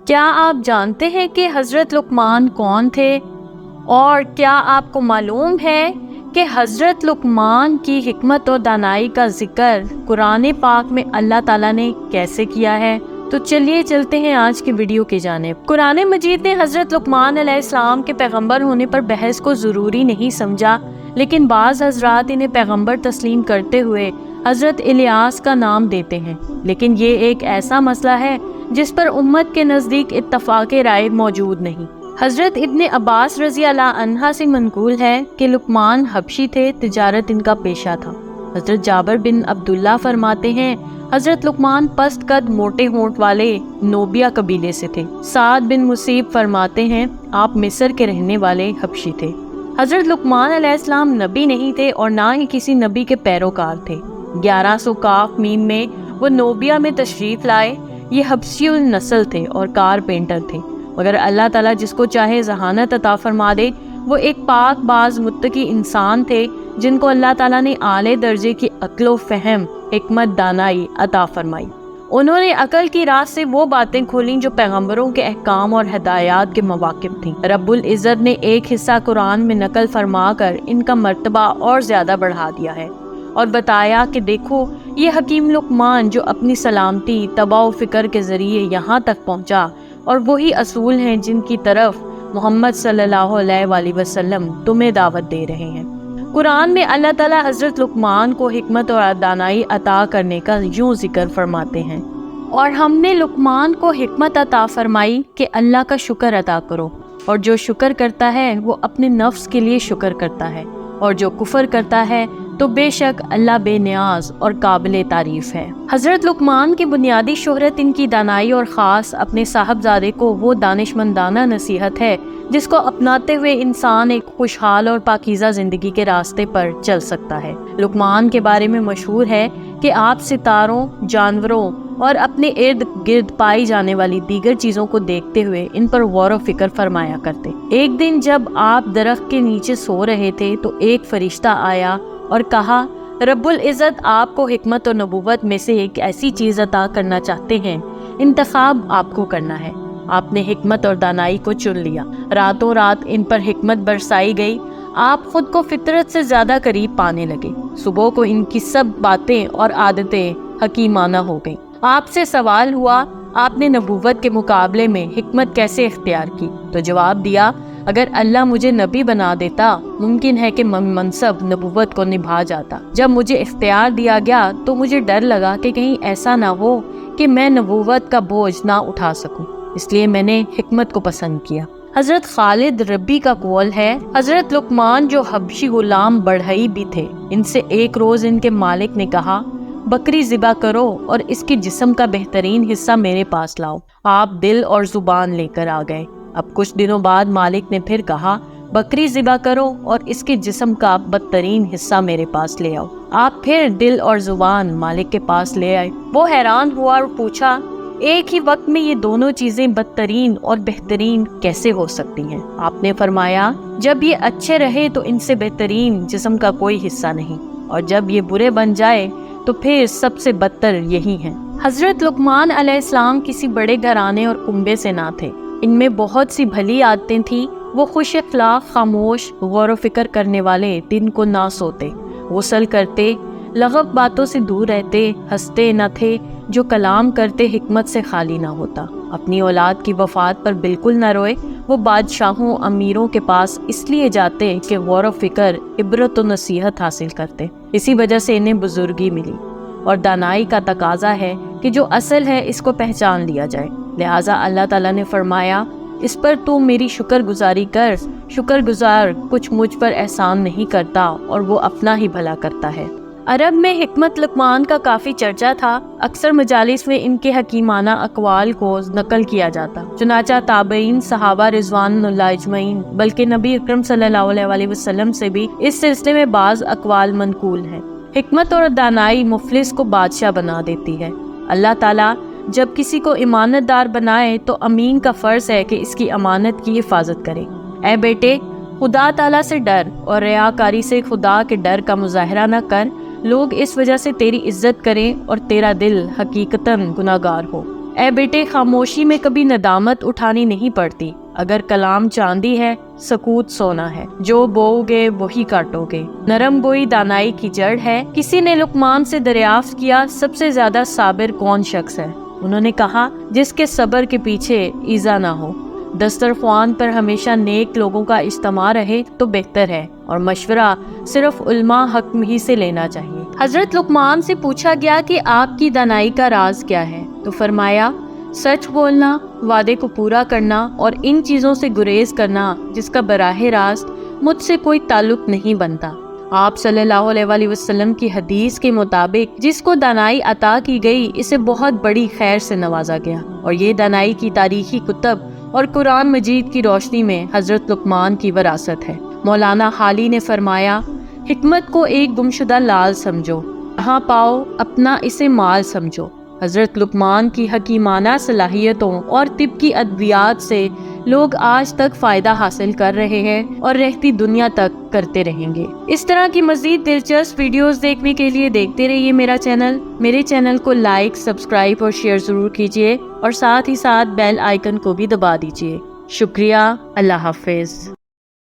کیا آپ جانتے ہیں کہ حضرت لقمان کون تھے؟ اور کیا آپ کو معلوم ہے کہ حضرت لقمان کی حکمت اور دانائی کا ذکر قرآن پاک میں اللہ تعالیٰ نے کیسے کیا ہے؟ تو چلیے چلتے ہیں آج کی ویڈیو کی جانب۔ قرآن مجید نے حضرت لقمان علیہ السلام کے پیغمبر ہونے پر بحث کو ضروری نہیں سمجھا، لیکن بعض حضرات انہیں پیغمبر تسلیم کرتے ہوئے حضرت الیاس کا نام دیتے ہیں، لیکن یہ ایک ایسا مسئلہ ہے جس پر امت کے نزدیک اتفاق رائے موجود نہیں۔ حضرت ابن عباس رضی اللہ عنہ سے منقول ہے کہ لقمان حبشی تھے، تجارت ان کا پیشہ تھا۔ حضرت جابر بن عبداللہ فرماتے ہیں حضرت لقمان پست قد موٹے ہونٹ والے نوبیا قبیلے سے تھے۔ سعد بن مصیب فرماتے ہیں آپ مصر کے رہنے والے حبشی تھے۔ حضرت لقمان علیہ السلام نبی نہیں تھے اور نہ ہی کسی نبی کے پیروکار تھے۔ 1100 کاف میم میں وہ نوبیا میں تشریف لائے۔ یہ حبشی النسل تھے اور کارپینٹر تھے، مگر اللہ تعالیٰ جس کو چاہے ذہانت عطا فرما دے۔ وہ ایک پاک باز متقی انسان تھے جن کو اللہ تعالیٰ نے اعلی درجے کی عقل و فہم، حکمت، دانائی عطا فرمائی۔ انہوں نے عقل کی راہ سے وہ باتیں کھولیں جو پیغمبروں کے احکام اور ہدایات کے مواقف تھیں۔ رب العزت نے ایک حصہ قرآن میں نقل فرما کر ان کا مرتبہ اور زیادہ بڑھا دیا ہے اور بتایا کہ دیکھو یہ حکیم لقمان جو اپنی سلامتی، تباہ و فکر کے ذریعے یہاں تک پہنچا، اور وہی اصول ہیں جن کی طرف محمد صلی اللہ علیہ وآلہ وسلم تمہیں دعوت دے رہے ہیں۔ قرآن میں اللہ تعالیٰ حضرت لقمان کو حکمت اور دانائی عطا کرنے کا یوں ذکر فرماتے ہیں، اور ہم نے لقمان کو حکمت عطا فرمائی کہ اللہ کا شکر ادا کرو، اور جو شکر کرتا ہے وہ اپنے نفس کے لیے شکر کرتا ہے، اور جو کفر کرتا ہے تو بے شک اللہ بے نیاز اور قابل تعریف ہے۔ حضرت لقمان کی بنیادی شہرت ان کی دانائی اور خاص اپنے صاحبزادے کو وہ دانشمندانہ نصیحت ہے جس کو اپناتے ہوئے انسان ایک خوشحال اور پاکیزہ زندگی کے راستے پر چل سکتا ہے۔ لقمان کے بارے میں مشہور ہے کہ آپ ستاروں، جانوروں اور اپنے ارد گرد پائی جانے والی دیگر چیزوں کو دیکھتے ہوئے ان پر غور و فکر فرمایا کرتے۔ ایک دن جب آپ درخت کے نیچے سو رہے تھے تو ایک فرشتہ آیا اور کہا رب العزت آپ کو حکمت اور نبوت میں سے ایک ایسی چیز عطا کرنا چاہتے ہیں، انتخاب آپ کو کرنا ہے۔ آپ نے حکمت اور دانائی کو چن لیا۔ راتوں رات ان پر حکمت برسائی گئی۔ آپ خود کو فطرت سے زیادہ قریب پانے لگے۔ صبح کو ان کی سب باتیں اور عادتیں حکیمانہ ہو گئیں۔ آپ سے سوال ہوا آپ نے نبوت کے مقابلے میں حکمت کیسے اختیار کی؟ تو جواب دیا اگر اللہ مجھے نبی بنا دیتا ممکن ہے کہ منصب نبوت کو نبھا جاتا۔ جب مجھے اختیار دیا گیا تو مجھے ڈر لگا کہ کہیں ایسا نہ ہو کہ میں نبوت کا بوجھ نہ اٹھا سکوں، اس لیے میں نے حکمت کو پسند کیا۔ حضرت خالد ربی کا قول ہے حضرت لقمان جو حبشی غلام بڑھئی بھی تھے، ان سے ایک روز ان کے مالک نے کہا بکری ذبح کرو اور اس کے جسم کا بہترین حصہ میرے پاس لاؤ۔ آپ دل اور زبان لے کر آ گئے۔ اب کچھ دنوں بعد مالک نے پھر کہا بکری ذبح کرو اور اس کے جسم کا بدترین حصہ میرے پاس لے آؤ۔ آپ پھر دل اور زبان مالک کے پاس لے آئے۔ وہ حیران ہوا اور پوچھا ایک ہی وقت میں یہ دونوں چیزیں بدترین اور بہترین کیسے ہو سکتی ہیں؟ آپ نے فرمایا جب یہ اچھے رہے تو ان سے بہترین جسم کا کوئی حصہ نہیں، اور جب یہ برے بن جائے تو پھر سب سے بدتر یہی ہیں۔ حضرت لقمان علیہ السلام کسی بڑے گھرانے اور کنبے سے نہ تھے۔ ان میں بہت سی بھلی عادتیں تھیں۔ وہ خوش اخلاق، خاموش، غور و فکر کرنے والے، دن کو نہ سوتے، غسل کرتے، لغو باتوں سے دور رہتے، ہنستے نہ تھے، جو کلام کرتے حکمت سے خالی نہ ہوتا۔ اپنی اولاد کی وفات پر بالکل نہ روئے۔ وہ بادشاہوں، امیروں کے پاس اس لیے جاتے کہ غور و فکر، عبرت و نصیحت حاصل کرتے۔ اسی وجہ سے انہیں بزرگی ملی، اور دانائی کا تقاضا ہے کہ جو اصل ہے اس کو پہچان لیا جائے۔ لہٰذا اللہ تعالیٰ نے فرمایا اس پر تو میری شکر گزاری کر، شکر گزار کچھ مجھ پر احسان نہیں کرتا اور وہ اپنا ہی بھلا کرتا ہے۔ عرب میں حکمت لقمان کا کافی چرچا تھا۔ اکثر مجالس میں ان کے حکیمانہ اقوال کو نقل کیا جاتا، چنانچہ تابعین، صحابہ رضوان اللہ اجمعین، بلکہ نبی اکرم صلی اللہ علیہ وآلہ وسلم سے بھی اس سلسلے میں بعض اقوال منقول ہیں۔ حکمت اور دانائی مفلس کو بادشاہ بنا دیتی ہے۔ اللہ تعالیٰ جب کسی کو امانت دار بنائے تو امین کا فرض ہے کہ اس کی امانت کی حفاظت کرے۔ اے بیٹے، خدا تعالیٰ سے ڈر اور ریاکاری سے خدا کے ڈر کا مظاہرہ نہ کر، لوگ اس وجہ سے تیری عزت کریں اور تیرا دل حقیقتاً گناہگار ہو۔ اے بیٹے، خاموشی میں کبھی ندامت اٹھانی نہیں پڑتی۔ اگر کلام چاندی ہے، سکوت سونا ہے، جو بوؤ گے وہی کاٹو گے۔ نرم گوئی دانائی کی جڑ ہے۔ کسی نے لقمان سے دریافت کیا، سب سے زیادہ صابر کون شخص ہے؟ انہوں نے کہا، جس کے صبر کے پیچھے ایذا نہ ہو۔ دسترخوان پر ہمیشہ نیک لوگوں کا اجتماع رہے تو بہتر ہے، اور مشورہ صرف علماء حکم ہی سے لینا چاہیے۔ حضرت لقمان سے پوچھا گیا کہ آپ کی دانائی کا راز کیا ہے، تو فرمایا، سچ بولنا، وعدے کو پورا کرنا، اور ان چیزوں سے گریز کرنا جس کا براہ راست مجھ سے کوئی تعلق نہیں بنتا۔ آپ صلی اللہ علیہ وآلہ وسلم کی حدیث کے مطابق جس کو دانائی عطا کی گئی، اسے بہت بڑی خیر سے نوازا گیا، اور یہ دانائی کی تاریخی کتب اور قرآن مجید کی روشنی میں حضرت لقمان کی وراثت ہے۔ مولانا حالی نے فرمایا، حکمت کو ایک گمشدہ لال سمجھو، جہاں پاؤ اپنا اسے مال سمجھو۔ حضرت لقمان کی حکیمانہ صلاحیتوں اور طب کی ادویات سے لوگ آج تک فائدہ حاصل کر رہے ہیں اور رہتی دنیا تک کرتے رہیں گے۔ اس طرح کی مزید دلچسپ ویڈیوز دیکھنے کے لیے دیکھتے رہیے میرا چینل۔ میرے چینل کو لائک، سبسکرائب اور شیئر ضرور کیجیے، اور ساتھ ہی ساتھ بیل آئیکن کو بھی دبا دیجیے۔ شکریہ۔ اللہ حافظ۔